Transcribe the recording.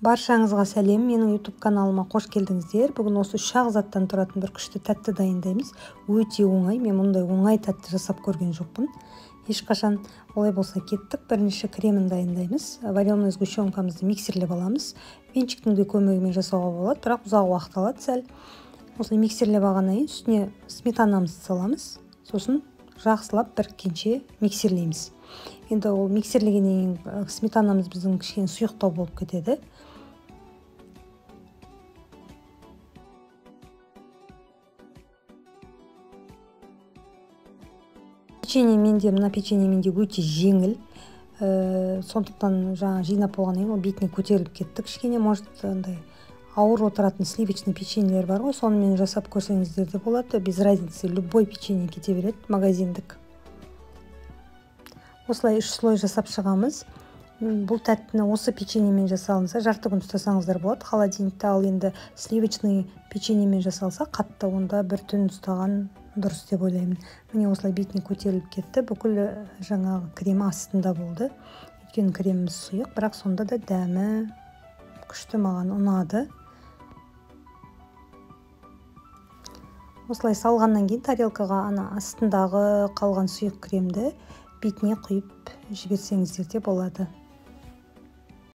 Баршаңызға сәлем, менің YouTube каналыма қош келдіңіздер. Бүгін осы 3 заттан тұратын бір күшті тәтті дайындаймыз. Өте оңай, мен мұндай оңай тәтті жасап көрген жоқпын. Ешқашан олай болса кеттік. Бірінші кремін дайындаймыз. Вареный сгущенкамызды миксерлеп аламыз. Венчиктің де көмегімен жасауға болады, бірақ ұзақ уақыт алады сәл. Осылай миксерлеп алғаннан кейін үстіне сметанамызды саламыз. Сосын жақсылап біркенше миксерлейміз. Енді ол миксерлегеннен кейін сметанамыз біздің кішкене сұйықтау болып кетеді. Мына печенье менде өте жеңіл. Сондықтан жаңа жинап болғаннан кейін ол бетіне көтеріліп кетті. Кішкене может андай ауыр отыратын сливочный печеньелер бар ғой, сонымен жасап көрсеңіздер де болады. Без разницы, любой печенье кете береді, магазиндік. Осылай 3 слой жасап шығамыз. Бұл тәттіні осы печеньемен жасалынса, жарты күн ұстасаңыздар болады холодильникте. Ал енді сливочный печеньемен жасалса, қатты, онда бір түн ұстаған дұрыс деп ойлаймын. Міне осылай бетіне көтеріліп кетті. Бүкіл жаңағы крем астында болды. Өйткені креміміз сұйық, бірақ сонда да дәмі күшті, маған ұнады. Осылай салғаннан кейін тарелкаға астындағы қалған сұйық кремді бетіне құйып жіберсеңіздер де болады.